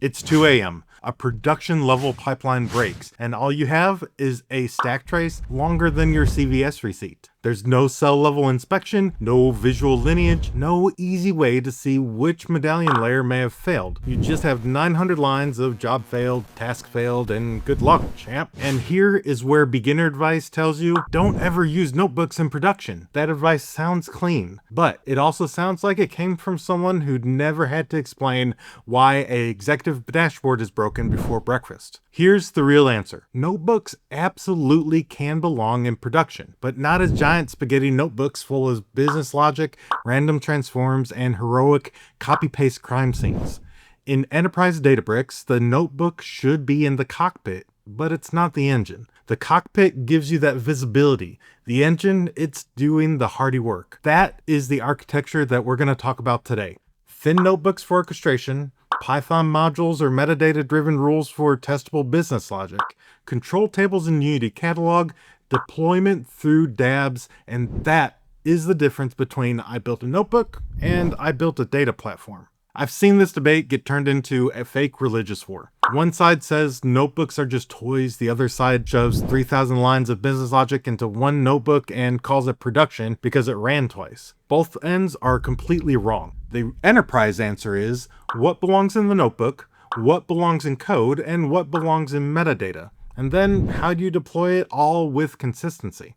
It's 2 a.m. A production level pipeline breaks, and all you have is a stack trace longer than your CVS receipt. There's no cell level inspection, no visual lineage, no easy way to see which medallion layer may have failed. You just have 900 lines of job failed, task failed, and good luck, champ. And here is where beginner advice tells you, don't ever use notebooks in production. That advice sounds clean, but it also sounds like it came from someone who'd never had to explain why an executive dashboard is broken before breakfast. Here's the real answer. Notebooks absolutely can belong in production, but not as giant spaghetti notebooks full of business logic, random transforms, and heroic copy-paste crime scenes. In enterprise Databricks, the notebook should be in the cockpit, but it's not the engine. The cockpit gives you that visibility. The engine, it's doing the hardy work. That is the architecture that we're going to talk about today. Thin notebooks for orchestration, Python modules or metadata-driven rules for testable business logic, control tables in Unity Catalog, deployment through dabs, and that is the difference between I built a notebook and I built a data platform. I've seen this debate get turned into a fake religious war. One side says notebooks are just toys, the other side shoves 3,000 lines of business logic into one notebook and calls it production because it ran twice. Both ends are completely wrong. The enterprise answer is what belongs in the notebook, what belongs in code, and what belongs in metadata. And then how do you deploy it all with consistency?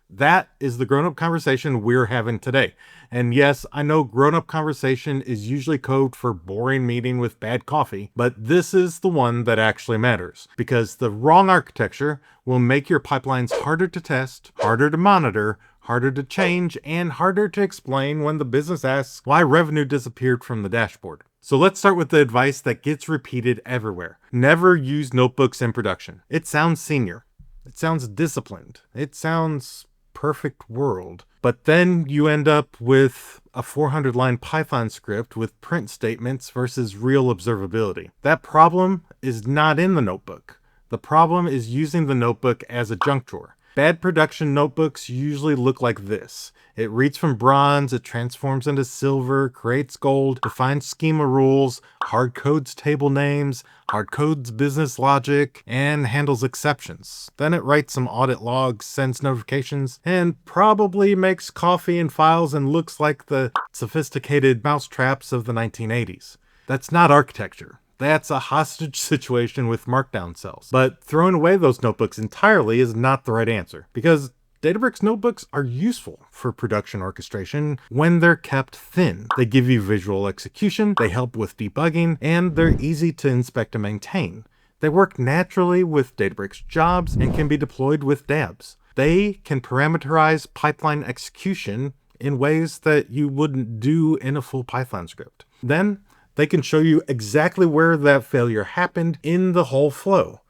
That is the grown-up conversation we're having today. And yes, I know grown-up conversation is usually code for boring meeting with bad coffee, but this is the one that actually matters, because the wrong architecture will make your pipelines harder to test, harder to monitor, harder to change, and harder to explain when the business asks why revenue disappeared from the dashboard. So let's start with the advice that gets repeated everywhere. Never use notebooks in production. It sounds senior. It sounds disciplined. It sounds perfect world. But then you end up with a 400-line Python script with print statements versus real observability. That problem is not in the notebook. The problem is using the notebook as a junk drawer. Bad production notebooks usually look like this. It reads from bronze, it transforms into silver, creates gold, defines schema rules, hard codes table names, hard codes business logic, and handles exceptions. Then it writes some audit logs, sends notifications, and probably makes coffee and files and looks like the sophisticated mousetraps of the 1980s. That's not architecture. That's a hostage situation with markdown cells. But throwing away those notebooks entirely is not the right answer, because Databricks notebooks are useful for production orchestration when they're kept thin. They give you visual execution, they help with debugging, and they're easy to inspect and maintain. They work naturally with Databricks jobs and can be deployed with dabs. They can parameterize pipeline execution in ways that you wouldn't do in a full Python script. Then they can show you exactly where that failure happened in the whole flow.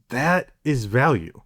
That is value.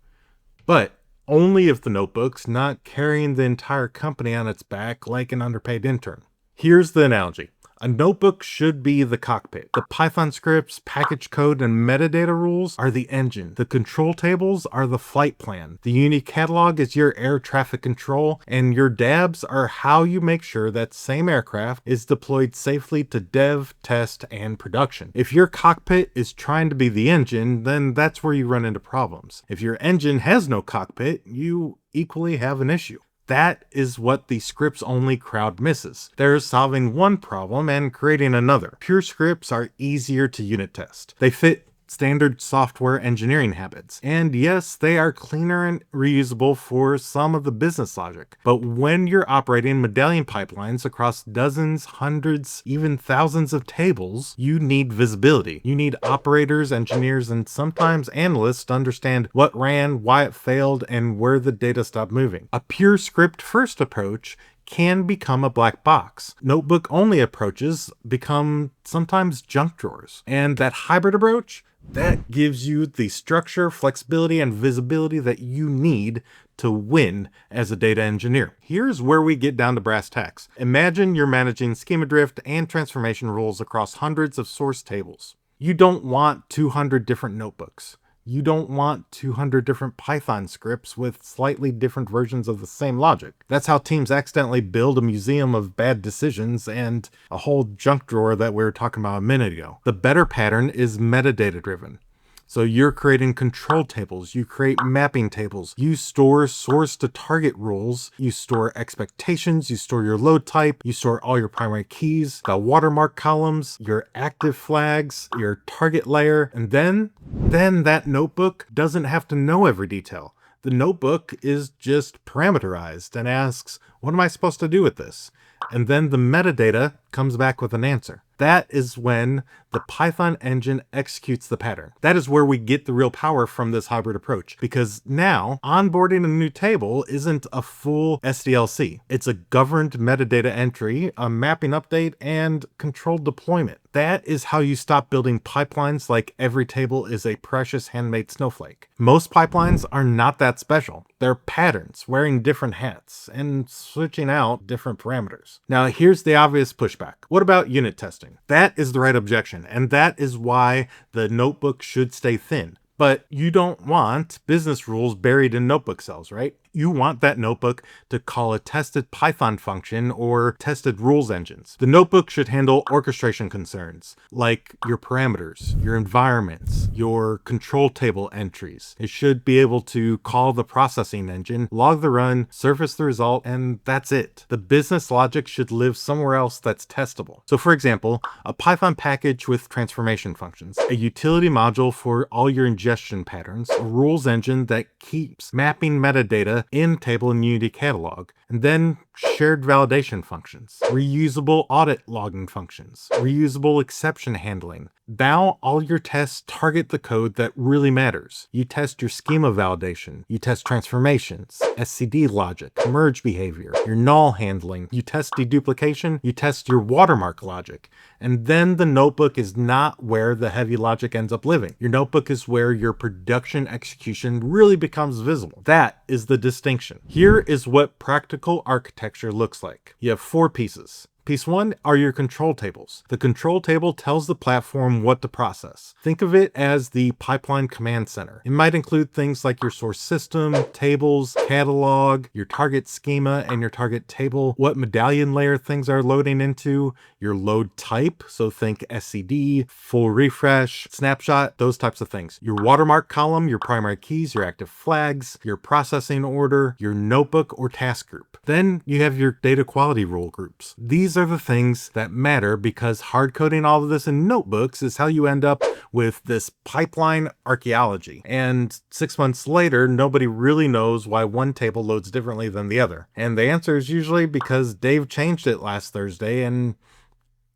But only if the notebook's not carrying the entire company on its back like an underpaid intern. Here's the analogy. A notebook should be the cockpit. The Python scripts, package code, and metadata rules are the engine. The control tables are the flight plan. The Unity catalog is your air traffic control, and your dabs are how you make sure that same aircraft is deployed safely to dev, test, and production. If your cockpit is trying to be the engine, then that's where you run into problems. If your engine has no cockpit, you equally have an issue. That is what the scripts-only crowd misses. They're solving one problem and creating another. Pure scripts are easier to unit test. They fit standard software engineering habits. And yes, they are cleaner and reusable for some of the business logic. But when you're operating medallion pipelines across dozens, hundreds, even thousands of tables, you need visibility. You need operators, engineers, and sometimes analysts to understand what ran, why it failed, and where the data stopped moving. A pure script-first approach can become a black box. Notebook-only approaches become sometimes junk drawers. And that hybrid approach, that gives you the structure, flexibility, and visibility that you need to win as a data engineer. Here's where we get down to brass tacks. Imagine you're managing schema drift and transformation rules across hundreds of source tables. You don't want 200 different notebooks. You don't want 200 different Python scripts with slightly different versions of the same logic. That's how teams accidentally build a museum of bad decisions and a whole junk drawer that we were talking about a minute ago. The better pattern is metadata-driven. So you're creating control tables, you create mapping tables, you store source to target rules, you store expectations, you store your load type, you store all your primary keys, the watermark columns, your active flags, your target layer, and then that notebook doesn't have to know every detail. The notebook is just parameterized and asks, what am I supposed to do with this? And then the metadata comes back with an answer. That is when the Python engine executes the pattern. That is where we get the real power from this hybrid approach, because now onboarding a new table isn't a full SDLC. It's a governed metadata entry, a mapping update, and controlled deployment. That is how you stop building pipelines like every table is a precious handmade snowflake. Most pipelines are not that special. They're patterns, wearing different hats, and switching out different parameters. Now here's the obvious pushback. What about unit testing? That is the right objection, and that is why the notebook should stay thin. But you don't want business rules buried in notebook cells, right? You want that notebook to call a tested Python function or tested rules engines. The notebook should handle orchestration concerns like your parameters, your environments, your control table entries. It should be able to call the processing engine, log the run, surface the result, and that's it. The business logic should live somewhere else that's testable. So for example, a Python package with transformation functions, a utility module for all your ingestion patterns, a rules engine that keeps mapping metadata in table and Unity catalog, and then shared validation functions, reusable audit logging functions, reusable exception handling. Now all your tests target the code that really matters. You test your schema validation, you test transformations, SCD logic, merge behavior, your null handling, you test deduplication, you test your watermark logic. And then the notebook is not where the heavy logic ends up living. Your notebook is where your production execution really becomes visible. That is the distinction. Here is what practical architecture looks like. You have 4 pieces. Piece 1 are your control tables. The control table tells the platform what to process. Think of it as the pipeline command center. It might include things like your source system, tables, catalog, your target schema and your target table, what medallion layer things are loading into, your load type, so think SCD, full refresh, snapshot, those types of things. Your watermark column, your primary keys, your active flags, your processing order, your notebook or task group. Then you have your data quality rule groups. These are the things that matter because hard coding all of this in notebooks is how you end up with this pipeline archaeology. And 6 months later, nobody really knows why one table loads differently than the other. And the answer is usually because Dave changed it last Thursday, and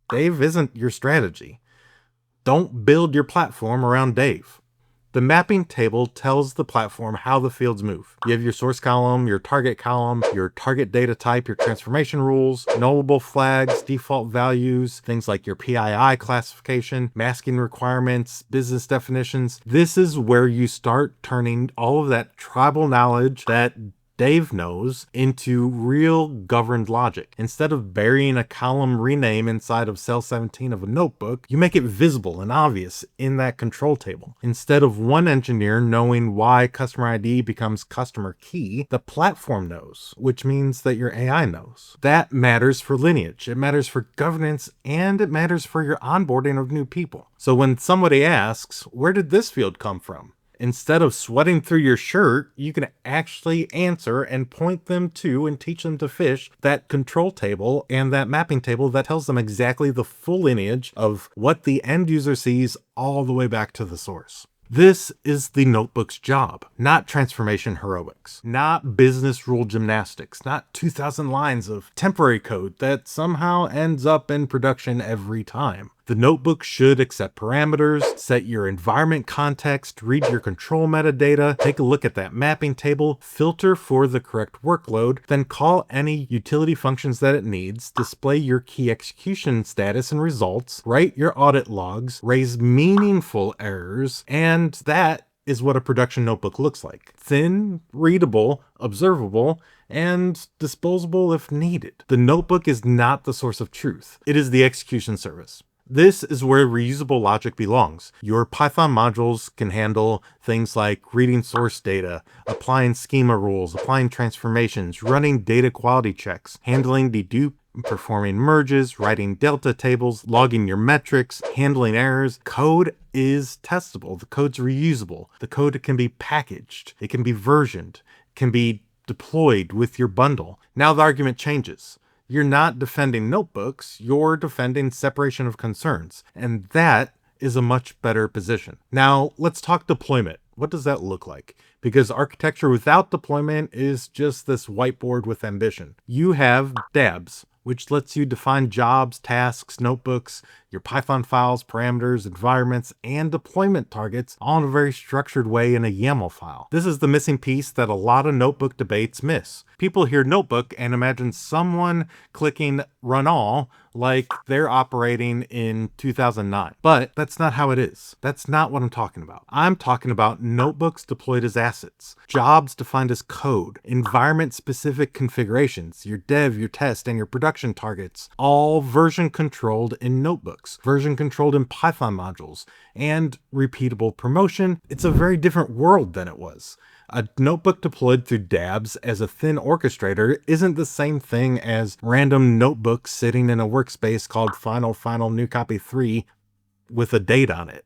Dave isn't your strategy. Don't build your platform around Dave. The mapping table tells the platform how the fields move. You have your source column, your target data type, your transformation rules, nullable flags, default values, things like your PII classification, masking requirements, business definitions. This is where you start turning all of that tribal knowledge that Dave knows into real governed logic. Instead of burying a column rename inside of cell 17 of a notebook, you make it visible and obvious in that control table. Instead of one engineer knowing why customer ID becomes customer key, the platform knows, which means that your AI knows. That matters for lineage, it matters for governance, and it matters for your onboarding of new people. So when somebody asks, where did this field come from? Instead of sweating through your shirt, you can actually answer and point them to and teach them to fish that control table and that mapping table that tells them exactly the full lineage of what the end user sees all the way back to the source. This is the notebook's job, not transformation heroics, not business rule gymnastics, not 2,000 lines of temporary code that somehow ends up in production every time. The notebook should accept parameters, set your environment context, read your control metadata, take a look at that mapping table, filter for the correct workload, then call any utility functions that it needs, display your key execution status and results, write your audit logs, raise meaningful errors, and that is what a production notebook looks like. Thin, readable, observable, and disposable if needed. The notebook is not the source of truth. It is the execution service. This is where reusable logic belongs. Your Python modules can handle things like reading source data, applying schema rules, applying transformations, running data quality checks, handling dedupe, performing merges, writing delta tables, logging your metrics, handling errors. Code is testable. The code's reusable. The code can be packaged. It can be versioned, can be deployed with your bundle. Now the argument changes. You're not defending notebooks, you're defending separation of concerns. And that is a much better position. Now, let's talk deployment. What does that look like? Because architecture without deployment is just this whiteboard with ambition. You have DABs, which lets you define jobs, tasks, notebooks, your Python files, parameters, environments, and deployment targets all in a very structured way in a YAML file. This is the missing piece that a lot of notebook debates miss. People hear notebook and imagine someone clicking run all like they're operating in 2009. But that's not how it is. That's not what I'm talking about. I'm talking about notebooks deployed as assets, jobs defined as code, environment-specific configurations, your dev, your test, and your production targets, all version controlled in notebooks, version controlled in Python modules, and repeatable promotion. It's a very different world than it was. A notebook deployed through DABs as a thin orchestrator isn't the same thing as random notebooks sitting in a workspace called final new copy 3 with a date on it.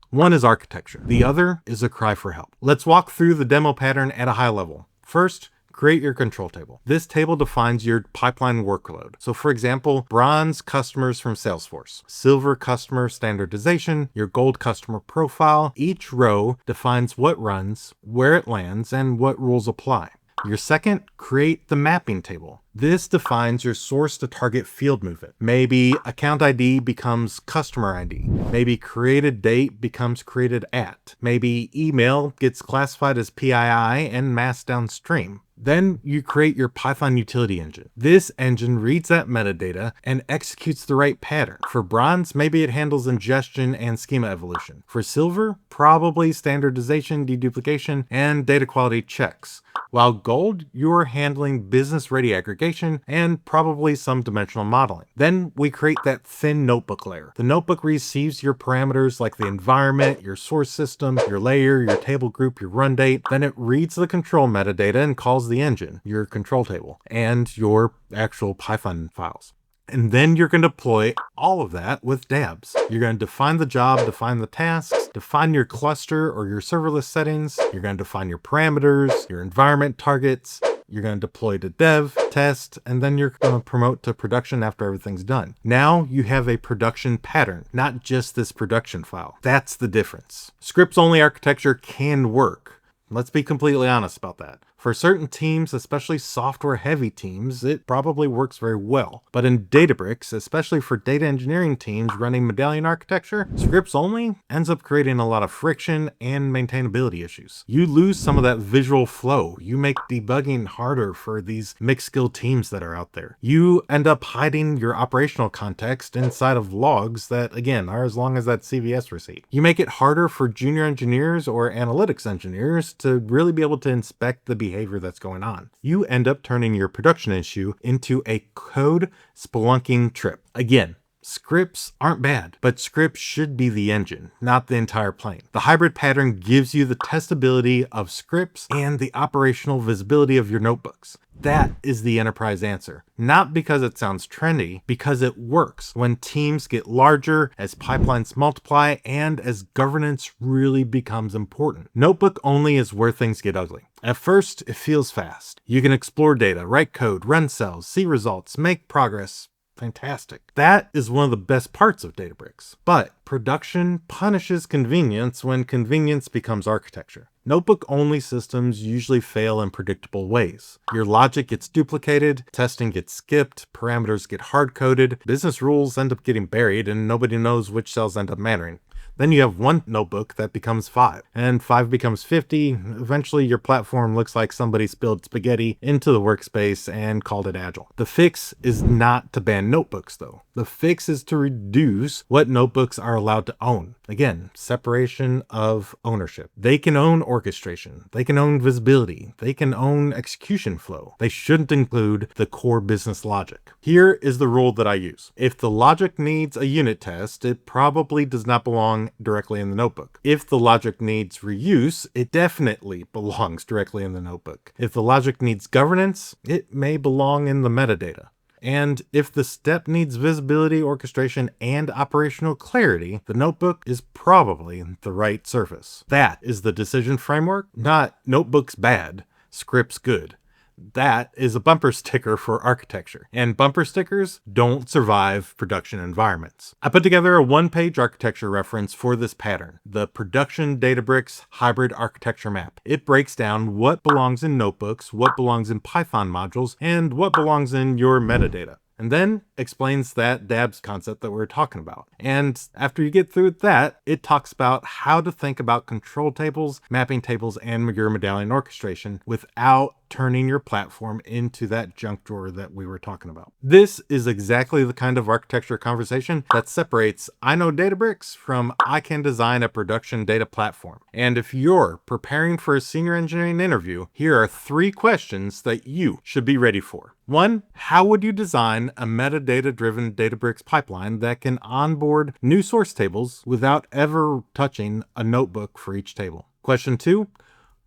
One is architecture. The other is a cry for help. Let's walk through the demo pattern at a high level. First, create your control table. This table defines your pipeline workload. So for example, bronze customers from Salesforce, silver customer standardization, your gold customer profile. Each row defines what runs, where it lands, and what rules apply. Your second, create the mapping table. This defines your source to target field movement. Maybe account ID becomes customer ID. Maybe created date becomes created at. Maybe email gets classified as PII and masked downstream. Then you create your Python utility engine. This engine reads that metadata and executes the right pattern. For bronze, maybe it handles ingestion and schema evolution. For silver, probably standardization, deduplication, and data quality checks. While gold, you're handling business ready aggregation and probably some dimensional modeling. Then we create that thin notebook layer. The notebook receives your parameters like the environment, your source system, your layer, your table group, your run date. Then it reads the control metadata and calls the engine, your control table, and your actual Python files. And then you're going to deploy all of that with DABs. You're going to define the job, define the tasks, define your cluster or your serverless settings. You're going to define your parameters, your environment targets. You're going to deploy to dev, test, and then you're going to promote to production after everything's done. Now you have a production pattern, not just this production file. That's the difference. Scripts-only architecture can work. Let's be completely honest about that. For certain teams, especially software-heavy teams, it probably works very well. But in Databricks, especially for data engineering teams running medallion architecture, scripts only ends up creating a lot of friction and maintainability issues. You lose some of that visual flow. You make debugging harder for these mixed-skill teams that are out there. You end up hiding your operational context inside of logs that, again, are as long as that CVS receipt. You make it harder for junior engineers or analytics engineers to really be able to inspect the behavior that's going on. You end up turning your production issue into a code spelunking trip. Again, scripts aren't bad, but scripts should be the engine, not the entire plane. The hybrid pattern gives you the testability of scripts and the operational visibility of your notebooks. That is the enterprise answer. Not because it sounds trendy, because it works when teams get larger, as pipelines multiply, and as governance really becomes important. Notebook only is where things get ugly. At first, it feels fast. You can explore data, write code, run cells, see results, make progress. Fantastic. That is one of the best parts of Databricks. But production punishes convenience when convenience becomes architecture. Notebook-only systems usually fail in predictable ways. Your logic gets duplicated, testing gets skipped, parameters get hard-coded, business rules end up getting buried, and nobody knows which cells end up mattering. Then you have one notebook that becomes 5, and 5 becomes 50. Eventually your platform looks like somebody spilled spaghetti into the workspace and called it agile. The fix is not to ban notebooks though. The fix is to reduce what notebooks are allowed to own. Again, separation of ownership. They can own orchestration. They can own visibility. They can own execution flow. They shouldn't include the core business logic. Here is the rule that I use. If the logic needs a unit test, it probably does not belong directly in the notebook. If the logic needs reuse, it definitely belongs directly in the notebook. If the logic needs governance, it may belong in the metadata. And if the step needs visibility, orchestration, and operational clarity, the notebook is probably the right surface. That is the decision framework, not notebooks bad, scripts good. That is a bumper sticker for architecture, and bumper stickers don't survive production environments. I put together a one-page architecture reference for this pattern, the Production Databricks Hybrid Architecture Map. It breaks down what belongs in notebooks, what belongs in Python modules, and what belongs in your metadata. And then explains that DABS concept that we're talking about. And after you get through that, it talks about how to think about control tables, mapping tables, and your medallion orchestration without turning your platform into that junk drawer that we were talking about. This is exactly the kind of architecture conversation that separates I know Databricks from I can design a production data platform. And if you're preparing for a senior engineering interview, here are 3 questions that you should be ready for. 1, how would you design a metadata-driven Databricks pipeline that can onboard new source tables without ever touching a notebook for each table? Question 2,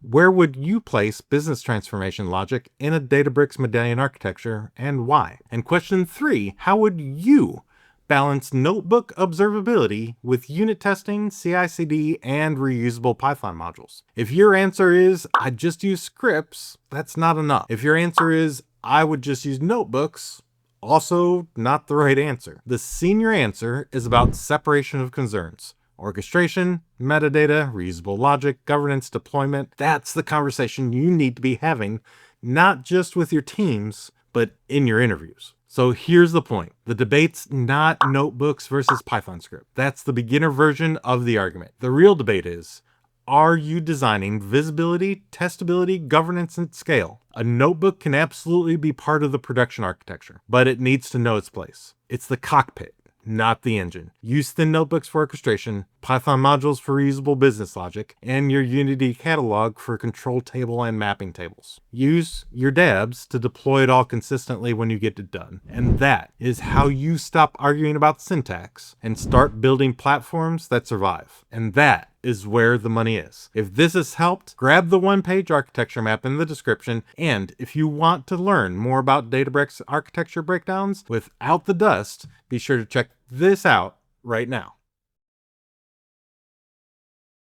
where would you place business transformation logic in a Databricks medallion architecture and why? And question 3, how would you balance notebook observability with unit testing, CI/CD, and reusable Python modules? If your answer is, I just use scripts, that's not enough. If your answer is, I would just use notebooks, also not the right answer. The senior answer is about separation of concerns. Orchestration, metadata, reusable logic, governance, deployment. That's the conversation you need to be having, not just with your teams, but in your interviews. So here's the point. The debate's not notebooks versus Python script. That's the beginner version of the argument. The real debate is, are you designing visibility, testability, governance, and scale? A notebook can absolutely be part of the production architecture, but it needs to know its place. It's the cockpit, not the engine. Use thin notebooks for orchestration, Python modules for reusable business logic, and your Unity catalog for control table and mapping tables. Use your DABs to deploy it all consistently when you get it done. And that is how you stop arguing about syntax and start building platforms that survive. And that is where the money is. If this has helped, grab the one-page architecture map in the description. And if you want to learn more about Databricks architecture breakdowns without the dust, be sure to check this out right now.